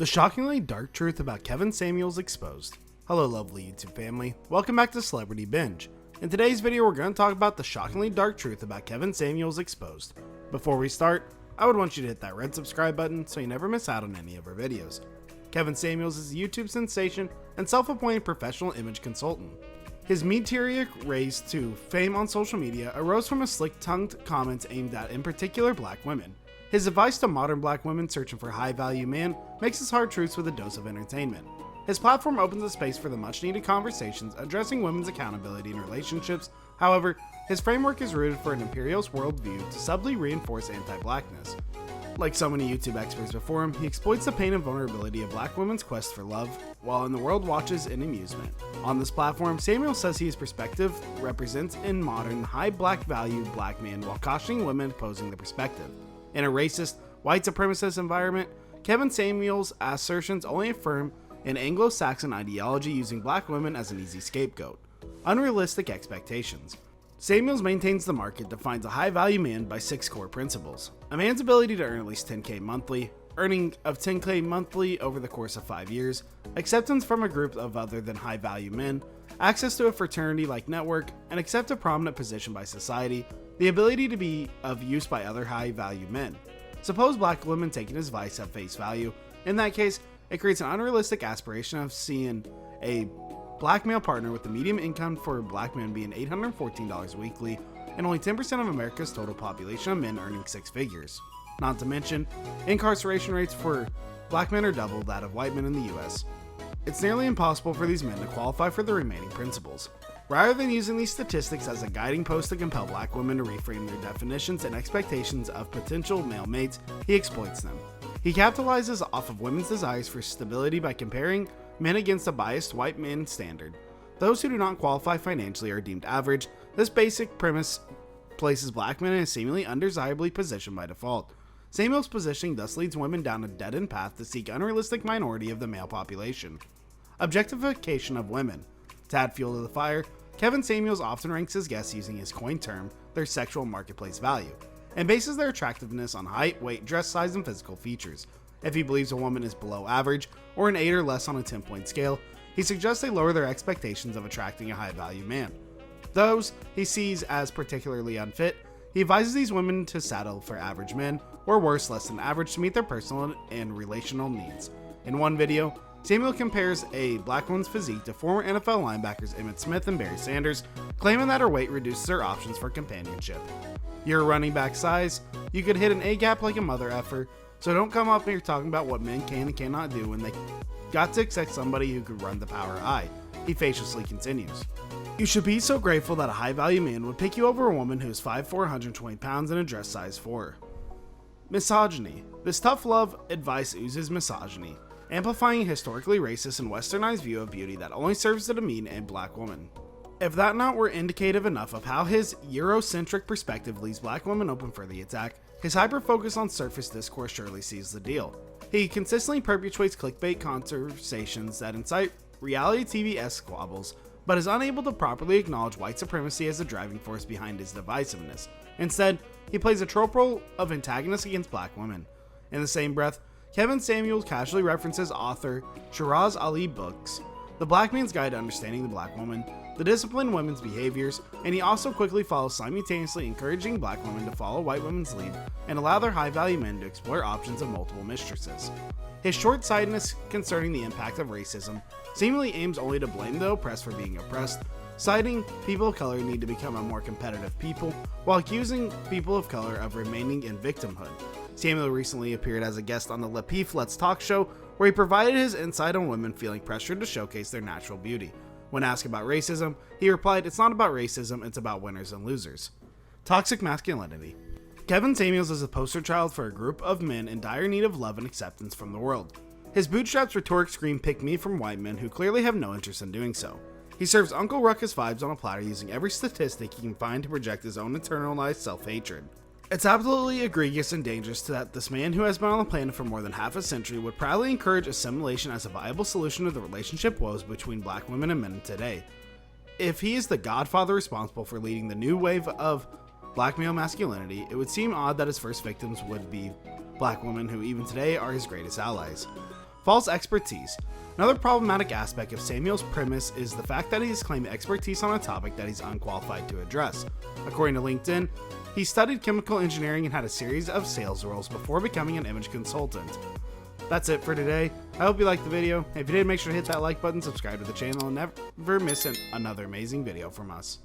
The shockingly dark truth about Kevin Samuels exposed. Hello lovely YouTube family, welcome back to Celebrity Binge. In today's video we're going to talk about the shockingly dark truth about Kevin Samuels exposed. Before we start, I would want you to hit that red subscribe button so you never miss out on any of our videos. Kevin Samuels is a YouTube sensation and self-appointed professional image consultant. His meteoric raise to fame on social media arose from his slick-tongued comments aimed at, in particular, black women. His advice to modern black women searching for a high-value man mixes hard truths with a dose of entertainment. His platform opens a space for the much-needed conversations addressing women's accountability in relationships. However, his framework is rooted for an imperialist worldview to subtly reinforce anti-blackness. Like so many YouTube experts before him, he exploits the pain and vulnerability of black women's quest for love, while the world watches in amusement. On this platform, Samuel says his perspective represents in modern, high black value black man while cautioning women opposing the perspective. In a racist, white supremacist environment, Kevin Samuels' assertions only affirm an Anglo-Saxon ideology using black women as an easy scapegoat. Unrealistic expectations. Samuels maintains the market defines a high-value man by 6 core principles. A man's ability to earn at least $10K monthly, earning of $10K monthly over the course of 5 years, acceptance from a group of other than high-value men, access to a fraternity-like network, and accept a prominent position by society, the ability to be of use by other high-value men. Suppose black women taking his advice at face value. In that case, it creates an unrealistic aspiration of seeing a black male partner with the median income for black men being $814 weekly, and only 10% of America's total population of men earning 6 figures. Not to mention, incarceration rates for black men are double that of white men in the US. It's nearly impossible for these men to qualify for the remaining principles. Rather than using these statistics as a guiding post to compel black women to reframe their definitions and expectations of potential male mates, he exploits them. He capitalizes off of women's desires for stability by comparing men against a biased white man standard. Those who do not qualify financially are deemed average. This basic premise places black men in a seemingly undesirable position by default. Samuel's positioning thus leads women down a dead-end path to seek unrealistic minority of the male population. Objectification of women. To add fuel to the fire, Kevin Samuels often ranks his guests using his coined term, their sexual marketplace value, and bases their attractiveness on height, weight, dress size, and physical features. If he believes a woman is below average, or an 8 or less on a 10-point scale, he suggests they lower their expectations of attracting a high-value man. Those he sees as particularly unfit, he advises these women to settle for average men, or worse, less than average, to meet their personal and relational needs. In one video, Samuel compares a black woman's physique to former NFL linebackers Emmitt Smith and Barry Sanders, claiming that her weight reduces her options for companionship. You're a running back size, you could hit an A-gap like a mother effer, so don't come up here talking about what men can and cannot do when they got to accept somebody who could run the power I, he facetiously continues. You should be so grateful that a high-value man would pick you over a woman who is 5'4", 120 pounds and a dress size 4. Misogyny. This tough love advice oozes misogyny, amplifying a historically racist and westernized view of beauty that only serves to demean a black woman. If that not were indicative enough of how his Eurocentric perspective leaves black women open for the attack, his hyper-focus on surface discourse surely seals the deal. He consistently perpetuates clickbait conversations that incite reality TV-esque squabbles, but is unable to properly acknowledge white supremacy as the driving force behind his divisiveness. Instead, he plays a trope role of antagonist against black women. In the same breath, Kevin Samuels casually references author Shiraz Ali books, The Black Man's Guide to Understanding the Black Woman, The Disciplined Women's Behaviors, and he also quickly follows simultaneously encouraging black women to follow white women's lead and allow their high-value men to explore options of multiple mistresses. His short-sightedness concerning the impact of racism seemingly aims only to blame the oppressed for being oppressed, citing people of color need to become a more competitive people, while accusing people of color of remaining in victimhood. Samuel recently appeared as a guest on the Le Pif Let's Talk show, where he provided his insight on women feeling pressured to showcase their natural beauty. When asked about racism, he replied, "It's not about racism, it's about winners and losers." Toxic masculinity. Kevin Samuels is a poster child for a group of men in dire need of love and acceptance from the world. His bootstraps rhetoric scream "pick me" from white men who clearly have no interest in doing so. He serves Uncle Ruckus vibes on a platter using every statistic he can find to project his own internalized self-hatred. It's absolutely egregious and dangerous that this man who has been on the planet for more than half a century would proudly encourage assimilation as a viable solution to the relationship woes between black women and men today. If he is the godfather responsible for leading the new wave of black male masculinity, it would seem odd that his first victims would be black women who even today are his greatest allies. False expertise. Another problematic aspect of Samuel's premise is the fact that he has claimed expertise on a topic that he's unqualified to address. According to LinkedIn, he studied chemical engineering and had a series of sales roles before becoming an image consultant. That's it for today. I hope you liked the video. If you did, make sure to hit that like button, subscribe to the channel, and never miss another amazing video from us.